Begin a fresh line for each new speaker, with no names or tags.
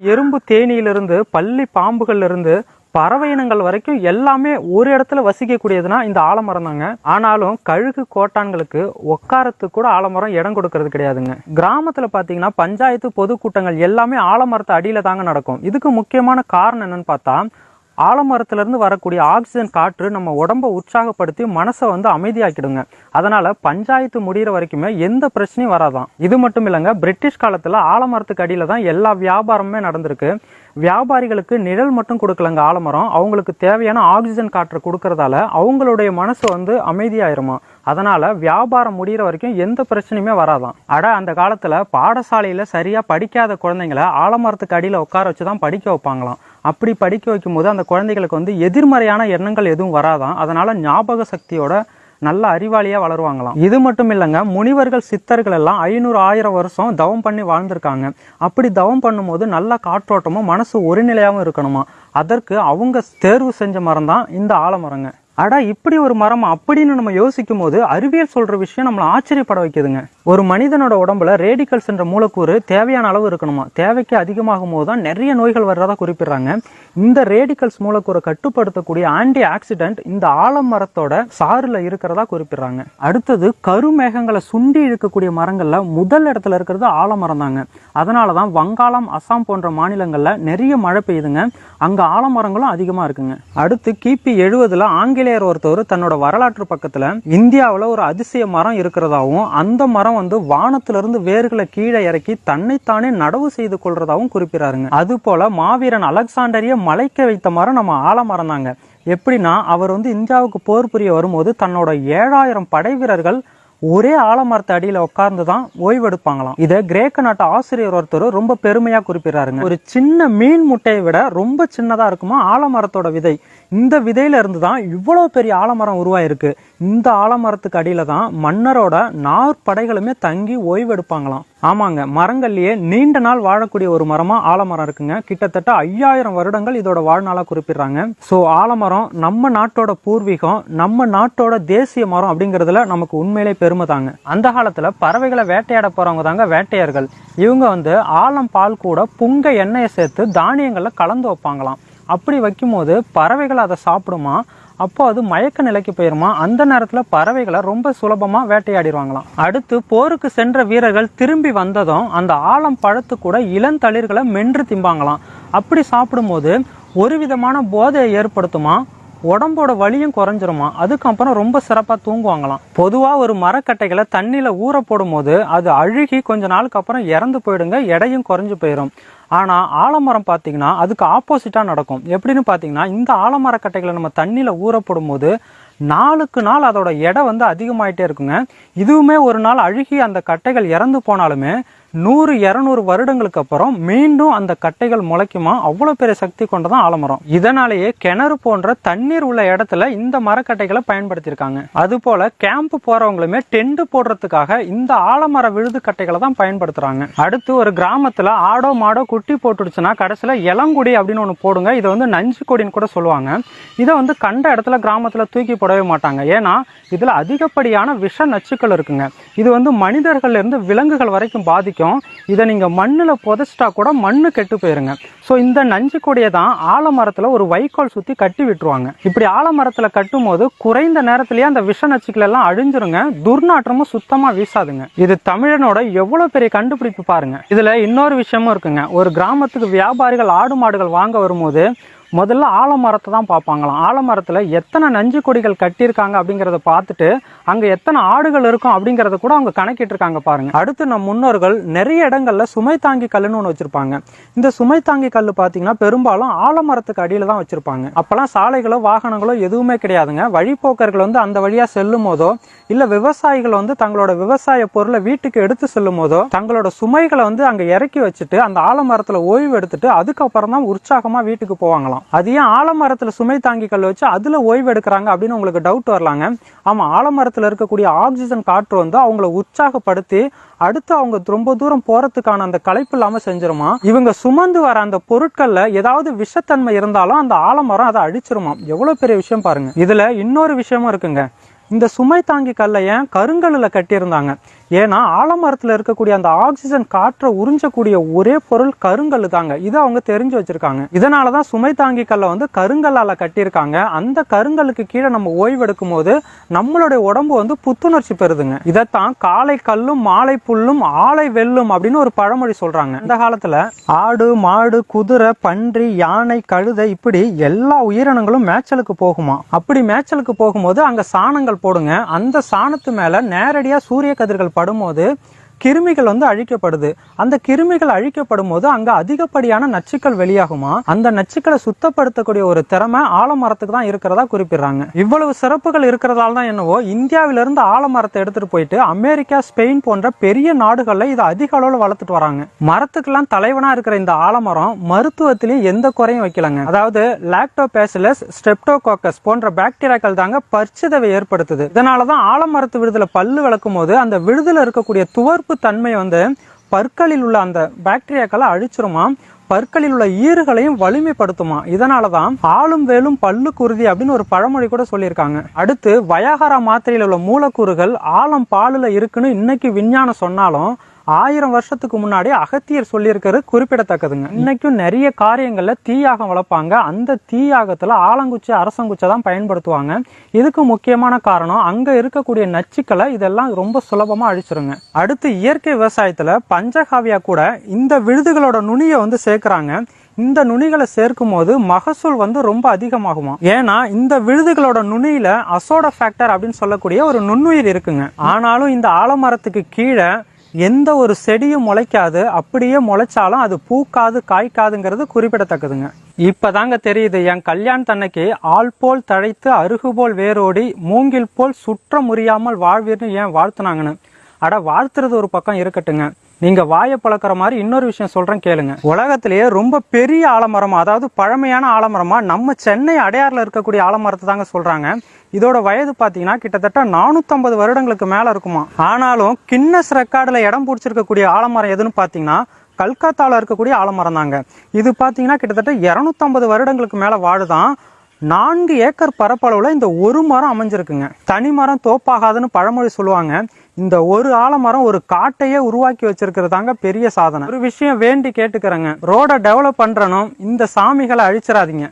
எறும்பு தேனியிலிருந்து பள்ளி பாம்புகள்ல இருந்து பறவை இனங்கள் வரைக்கும் எல்லாமே ஒரு இடத்துல வசிக்கக்கூடியதுன்னா இந்த ஆலமரம் தாங்க. ஆனாலும் கழுகு கோட்டான்களுக்கு உட்காரத்துக்கு கூட ஆலமரம் இடம் கொடுக்கறது கிடையாதுங்க. கிராமத்துல பாத்தீங்கன்னா பஞ்சாயத்து பொதுக்கூட்டங்கள் எல்லாமே ஆலமரத்து அடியில தாங்க நடக்கும். இதுக்கு முக்கியமான காரணம் என்னன்னு பார்த்தா, ஆலமரத்துல இருந்து வரக்கூடிய ஆக்சிஜன் காற்று நம்ம உடம்ப உற்சாகப்படுத்தி மனசை அமைதியாக்கிடுங்க. அதனால பஞ்சாயத்து முடிகிற வரைக்குமே எந்த பிரச்சனையும் வராதான். இது மட்டும் இல்லைங்க, பிரிட்டிஷ் காலத்துல ஆலமரத்துக்கு அடியில தான் எல்லா வியாபாரமுமே நடந்திருக்கு. வியாபாரிகளுக்கு நிழல் மட்டும் கொடுக்கலங்க ஆலமரம், அவங்களுக்கு தேவையான ஆக்சிஜன் காற்றை கொடுக்கறதால அவங்களுடைய மனசு அமைதியாயிருமா. அதனால வியாபாரம் முடிகிற வரைக்கும் எந்த பிரச்சனையுமே வராதான். அந்த காலத்துல பாடசாலையில சரியா படிக்காத குழந்தைங்களை ஆலமரத்துக்கு அடியில உட்கார வச்சுதான் படிக்க வைப்பாங்களாம். அப்படி படிக்க வைக்கும் போது அந்த குழந்தைகளுக்கு எதிர்மறையான எண்ணங்கள் எதுவும் வராதான். அதனால ஞாபக சக்தியோட நல்ல அறிவாளியா வளருவாங்களாம். இது மட்டும் இல்லைங்க, முனிவர்கள் சித்தர்கள் எல்லாம் 500-1000 வருஷம் தவம் பண்ணி வாழ்ந்திருக்காங்க. அப்படி தவம் பண்ணும்போது நல்ல காற்றோட்டமும் மனசு ஒரு நிலையாகவும் இருக்கணுமா. அதற்கு அவங்க தேர்வு செஞ்ச மரம் தான் இந்த ஆலமரங்க. இப்படி ஒரு மரம் அப்படின்னு நம்ம யோசிக்கும் போது அறிவியல் சொல்ற விஷயம் நம்மளை ஆச்சரியப்பட வைக்குதுங்க. ஒரு மனிதனோட உடம்புல ரேடிக்கல்ஸ் என்ற மூலக்கூறு தேவையான அளவு இருக்கணுமா. தேவைக்கு அதிகமாகும் போது தான் நிறைய நோய்கள் வர்றதா குறிப்பிடுறாங்க. இந்த ரேடிக்கல்ஸ் மூலக்கூறை கட்டுப்படுத்தக்கூடிய ஆன்டி ஆக்சிடென்ட் இந்த ஆலமரத்தோட சாறுல இருக்கிறதா குறிப்பிடுறாங்க. அடுத்தது கருமேகங்களை சுண்டி இழுக்கக்கூடிய மரங்கள்ல முதல் இடத்துல இருக்கிறது ஆலமரம் தாங்க. அதனாலதான் வங்காளம், அசாம் போன்ற மாநிலங்கள்ல நிறைய மழை பெய்யுதுங்க. அங்க ஆலமரங்களும் அதிகமா இருக்குங்க. அடுத்து கிபி 70 ஆங்கிலேயர் ஒருத்தவர் தன்னோட வரலாற்று பக்கத்துல இந்தியாவில் ஒரு அதிசய மரம் இருக்கிறதாவும், அந்த மரம் வானத்திலிருந்து வேர்களை கீழே இறக்கி தன்னைத்தானே நடவு செய்து கொள்றதாவும் குறிப்பிடாருங்க. அது போல மாவீரன் அலெக்சாண்டரிய மலைக்க வைத்த மரம் நம்ம ஆலமரம் தாங்க. எப்படின்னா, அவர் இந்தியாவுக்கு போர் புரிய வரும்போது தன்னோட 7000 படை வீரர்கள் ஒரே ஆலமரத்து அடியில உட்கார்ந்துதான் ஓய்வெடுப்பாங்களாம். இதை கிரேக்க நாட்டு ஆசிரியர் ஒருத்தர் ரொம்ப பெருமையா குறிப்பிடுறாருங்க. ஒரு சின்ன மீன் முட்டையை விட ரொம்ப சின்னதா இருக்குமா ஆலமரத்தோட விதை. இந்த விதையில இருந்து தான் இவ்வளவு பெரிய ஆலமரம் உருவாயிருக்கு. இந்த ஆலமரத்துக்கு அடியில தான் மன்னரோட நாற்படைகளுமே தங்கி ஓய்வெடுப்பாங்களாம். ஆமாங்க, மரங்கள்லயே நீண்ட நாள் வாழக்கூடிய ஒரு மரமா ஆலமரம் இருக்குங்க. கிட்டத்தட்ட 5000 வருடங்கள் இதோட வாழ்நாளா குறிப்பிடுறாங்க. சோ ஆலமரம் நம்ம நாட்டோட பூர்வீகம், நம்ம நாட்டோட தேசிய மரம் அப்படிங்கறதுல நமக்கு உண்மையிலே பெருமை தாங்க. அந்த காலத்துல பறவைகளை வேட்டையாட போறவங்க தாங்க வேட்டையர்கள். இவங்க ஆலம் பால் கூட புங்க எண்ணெயை சேர்த்து தானியங்கள்ல கலந்து வைப்பாங்களாம். அப்படி வைக்கும் போது பறவைகள் அதை சாப்பிடுமா, அப்போ அது மயக்க நிலைக்கு போயிருமா. அந்த நேரத்துல பறவைகளை ரொம்ப சுலபமா வேட்டையாடிடுவாங்களாம். அடுத்து போருக்கு சென்ற வீரர்கள் திரும்பி வந்ததும் அந்த ஆலம் பழத்து கூட இளந்தளிர்களை மென்று திம்பாங்களாம். அப்படி சாப்பிடும் போது ஒரு விதமான போதையை ஏற்படுத்துமா, உடம்போட வலியும் குறைஞ்சிருமா. அதுக்கப்புறம் ரொம்ப சிறப்பா தூங்குவாங்களாம். பொதுவா ஒரு மரக்கட்டைகளை தண்ணியில ஊற போடும் போது அது அழுகி கொஞ்ச நாளுக்கு அப்புறம் இறந்து போயிடுங்க, எடையும் குறைஞ்சு போயிடும். ஆனா ஆலமரம் பாத்தீங்கன்னா அதுக்கு ஆப்போசிட்டா நடக்கும். எப்படின்னு பாத்தீங்கன்னா, இந்த ஆலமரக்கட்டைகளை நம்ம தண்ணியில ஊற போடும் போது நாளுக்கு நாள் அதோட எடை அதிகமாயிட்டே இருக்குங்க. இதுவுமே ஒரு நாள் அழுகி அந்த கட்டைகள் இறந்து போனாலுமே 100-200 வருடங்களுக்கு அப்புறம் மீண்டும் அந்த கட்டைகள் முளைக்குமா. அவ்வளவு பெரிய சக்தி கொண்டதான் ஆலமரம். இதனாலேயே கிணறு போன்ற தண்ணீர் உள்ள இடத்துல இந்த மரக்கட்டைகளை பயன்படுத்தியிருக்காங்க. அது போல கேம்ப் போறவங்களுமே டென்ட் போடுறதுக்காக இந்த ஆலமர விழுது கட்டைகளை தான் பயன்படுத்துறாங்க. அடுத்து ஒரு கிராமத்துல ஆடோ மாடோ குட்டி போட்டுடுச்சுன்னா கடைசியில இளங்குடி அப்படின்னு ஒண்ணு போடுங்க. இதை நஞ்சு கொடின்னு கூட சொல்லுவாங்க. இதை கண்ட இடத்துல கிராமத்துல தூக்கி போடவே மாட்டாங்க. ஏன்னா இதுல அதிகப்படியான விஷ நச்சுக்கள் இருக்குங்க. இது மனிதர்கள் இருந்து விலங்குகள் வரைக்கும் பாதிக்கும். இதை நீங்க மண்ணுல புதைச்சிட்டா கூட மண்ணு கெட்டு போயிருங்க. சோ இந்த நஞ்சு கொடியை தான் ஆலமரத்துல ஒரு வைக்கோல் சுத்தி கட்டி விட்டுருவாங்க. இப்படி ஆலமரத்துல கட்டும் போது குறைந்த நேரத்திலேயே அந்த விஷ நச்சுக்கள் எல்லாம் அழிஞ்சிருங்க. துர்நாற்றமும் சுத்தமா வீசாதுங்க. இது தமிழனோட எவ்வளவு பெரிய கண்டுபிடிப்பு பாருங்க. இதுல இன்னொரு விஷயமும் இருக்குங்க. ஒரு கிராமத்துக்கு வியாபாரிகள் ஆடு மாடுகள் வாங்க வரும்போது முதல்ல ஆலமரத்தை தான் பார்ப்பாங்களாம். ஆலமரத்துல எத்தனை நஞ்சு கொடிகள் கட்டியிருக்காங்க அப்படிங்கறத பார்த்துட்டு அங்க எத்தனை ஆடுகள் இருக்கும் அப்படிங்கறத கூட அவங்க கணக்கிட்டு இருக்காங்க பாருங்க. அடுத்து நம் முன்னோர்கள் நிறைய இடங்கள்ல சுமை தாங்கி கல்லுன்னு ஒண்ணு வச்சிருப்பாங்க. இந்த சுமை தாங்கி கல்லு பாத்தீங்கன்னா பெரும்பாலும் ஆலமரத்துக்கு அடியில தான் வச்சிருப்பாங்க. அப்பெல்லாம் சாலைகளோ வாகனங்களோ எதுவுமே கிடையாதுங்க. வழிபோக்கர்கள் அந்த வழியா செல்லும் போதோ இல்ல விவசாயிகள் தங்களோட விவசாய பொருளை வீட்டுக்கு எடுத்து செல்லும் போதோ தங்களோட சுமைகளை அங்க இறக்கி வச்சுட்டு அந்த ஆலமரத்துல ஓய்வு எடுத்துட்டு அதுக்கப்புறம் தான் உற்சாகமா வீட்டுக்கு போவாங்களாம். அது ஏன் ஆலமரத்துல சுமை தாங்கி கல் வச்சு அதுல ஓய்வு எடுக்கிறாங்க அப்படின்னு உங்களுக்கு டவுட் வரலாங்க. ஆமா, ஆலமரத்துல இருக்கக்கூடிய ஆக்சிஜன் காற்று அவங்களை உற்சாகப்படுத்தி அடுத்து அவங்க ரொம்ப தூரம் போறதுக்கான அந்த களைப்பு இல்லாம செஞ்சிருமா. இவங்க சுமந்து வர அந்த பொருட்கள்ல ஏதாவது விஷத்தன்மை இருந்தாலும் அந்த ஆலமரம் அதை அழிச்சிருமா. எவ்வளவு பெரிய விஷயம் பாருங்க. இதுல இன்னொரு விஷயமும் இருக்குங்க. இந்த சுமை தாங்கி கல்லை ஏன் கருங்கல்ல கட்டியிருந்தாங்க? ஏன்னா ஆலமரத்துல இருக்கக்கூடிய அந்த ஆக்சிஜன் காற்றை உறிஞ்சக்கூடிய ஒரே பொருள் கருங்கல் தாங்க. இதை அவங்க தெரிஞ்சு வச்சிருக்காங்க. இதனாலதான் சுமை தாங்கி கல்லை வந்து கருங்கல்லால கட்டியிருக்காங்க. அந்த கருங்கலுக்கு கீழே நம்ம ஓய்வெடுக்கும் போது நம்மளுடைய உடம்பு வந்து புத்துணர்ச்சி பெறுதுங்க. இதைத்தான் காலை கல்லும் மாலை புல்லும் ஆலை வெல்லும் அப்படின்னு ஒரு பழமொழி சொல்றாங்க. இந்த காலத்துல ஆடு, மாடு, குதிரை, பன்றி, யானை, கழுதை இப்படி எல்லா உயிரினங்களும் மேய்ச்சலுக்கு போகுமா. அப்படி மேய்ச்சலுக்கு போகும்போது அங்க சாணங்கள் போடுங்க. அந்த சாணத்து மேல நேரடியா சூரிய கதிர்கள் படும்போது கிருமிகள் வந்து அழிக்கப்படுது. அந்த கிருமிகள் அழிக்கப்படும் போது அங்க அதிகப்படியான நச்சுக்கள் வெளியாகுமா. அந்த நச்சுக்களை சுத்தப்படுத்தக்கூடிய ஒரு திறமை ஆலமரத்துக்கு தான் இருக்கிறதா குறிப்பிடுறாங்க. இவ்வளவு சிறப்புகள் இருக்கிறதால தான் என்னவோ இந்தியாவிலிருந்து ஆலமரத்தை எடுத்துட்டு போயிட்டு அமெரிக்கா, ஸ்பெயின் போன்ற பெரிய நாடுகள்ல இதை அதிக அளவுல வளர்த்துட்டு வராங்க. மரத்துக்கெல்லாம் தலைவனா இருக்கிற இந்த ஆலமரம் மருத்துவத்திலையும் எந்த குறையும் வைக்கலங்க. அதாவது லாக்டோபேசிலஸ், ஸ்ட்ரெப்டோகாக்கஸ் போன்ற பாக்டீரியாக்கள் தாங்க பற்சிதவை ஏற்படுத்துது. இதனாலதான் ஆலமரத்து விழுதுல பல்லு விளக்கும் போது அந்த விழுதுல இருக்கக்கூடிய துவர்ப்பு தன்மை வந்து பற்களில் உள்ள அந்த பாக்டீரியாக்களை அழிச்சிருமா, பற்களில் உள்ள ஈறுகளையும் வலிமைப்படுத்துமா. இதனாலதான் ஆளும் வேலும் பல்லு குருதி அப்படின்னு ஒரு பழமொழி கூட சொல்லியிருக்காங்க. அடுத்து வயாகரா மாத்திரையில் உள்ள மூலக்கூறுகள் ஆலம் பாலுல இருக்குன்னு இன்னைக்கு விஞ்ஞானம் சொன்னாலும் 1000 வருஷத்துக்கு முன்னாடி அகத்தியர் சொல்லியிருக்கிறது குறிப்பிடத்தக்கதுங்க. இன்னைக்கும் நிறைய காரியங்கள்ல தீயாகம் வளர்ப்பாங்க. அந்த தீயாகத்துல ஆலங்குச்சி, அரசங்குச்சை தான் பயன்படுத்துவாங்க. இதுக்கு முக்கியமான காரணம் அங்க இருக்கக்கூடிய நச்சுக்களை இதெல்லாம் ரொம்ப சுலபமா அழிச்சிருங்க. அடுத்து இயற்கை விவசாயத்துல பஞ்சகாவியா கூட இந்த விழுதுகளோட நுனியை வந்து சேர்க்கிறாங்க. இந்த நுனிகளை சேர்க்கும் போது மகசூல் வந்து ரொம்ப அதிகமாகுமா. ஏன்னா இந்த விழுதுகளோட நுனியில அசோடோஃபாக்டர் அப்படின்னு சொல்லக்கூடிய ஒரு நுண்ணுயிர் இருக்குங்க. ஆனாலும் இந்த ஆலமரத்துக்கு கீழே எந்த ஒரு செடியும் முளைக்காது. அப்படியே முளைச்சாலும் அது பூக்காது, காய்க்காதுங்கிறது குறிப்பிடத்தக்கதுங்க. இப்பதாங்க தெரியுது என் கல்யாணத்தன்னைக்கு ஆள் போல் தழைத்து அருகு போல் வேரோடி மூங்கில் போல் சுற்ற முறியாமல் வாழ்வீர்னு ஏன் வாழ்த்துனாங்கன்னு. அட, வாழ்த்துறது ஒரு பக்கம் இருக்கட்டுங்க, நீங்க வாயை பழக்கிற மாதிரி இன்னொரு விஷயம் சொல்றேன் கேளுங்க. உலகத்திலேயே ரொம்ப பெரிய ஆலமரமா, அதாவது பழமையான ஆலமரமா நம்ம சென்னை அடையாறுல இருக்கக்கூடிய ஆலமரத்தை தாங்க சொல்றாங்க. இதோட வயது பாத்தீங்கன்னா கிட்டத்தட்ட 450 வருடங்களுக்கு மேல இருக்குமா. ஆனாலும் கின்னஸ் ரெக்கார்டுல இடம் பிடிச்சிருக்கக்கூடிய ஆலமரம் எதுன்னு பாத்தீங்கன்னா கல்கத்தால இருக்கக்கூடிய ஆலமரம் தாங்க. இது பாத்தீங்கன்னா கிட்டத்தட்ட 250 வருடங்களுக்கு மேல வாழுதான். 4 ஏக்கர் பரப்பளவுல இந்த ஒரு மரம் அமைஞ்சிருக்குங்க. தனி மரம் தோப்பாகாதுன்னு பழமொழி சொல்லுவாங்க. இந்த ஒரு ஆலமரம் ஒரு காட்டையே உருவாக்கி வச்சிருக்கிறதாங்க பெரிய சாதனை. ஒரு விஷயம் வேண்டி கேட்டுக்கிறேங்க, ரோட டெவலப் பண்றனும் இந்த சாமிகளை அழிச்சிடாதீங்க.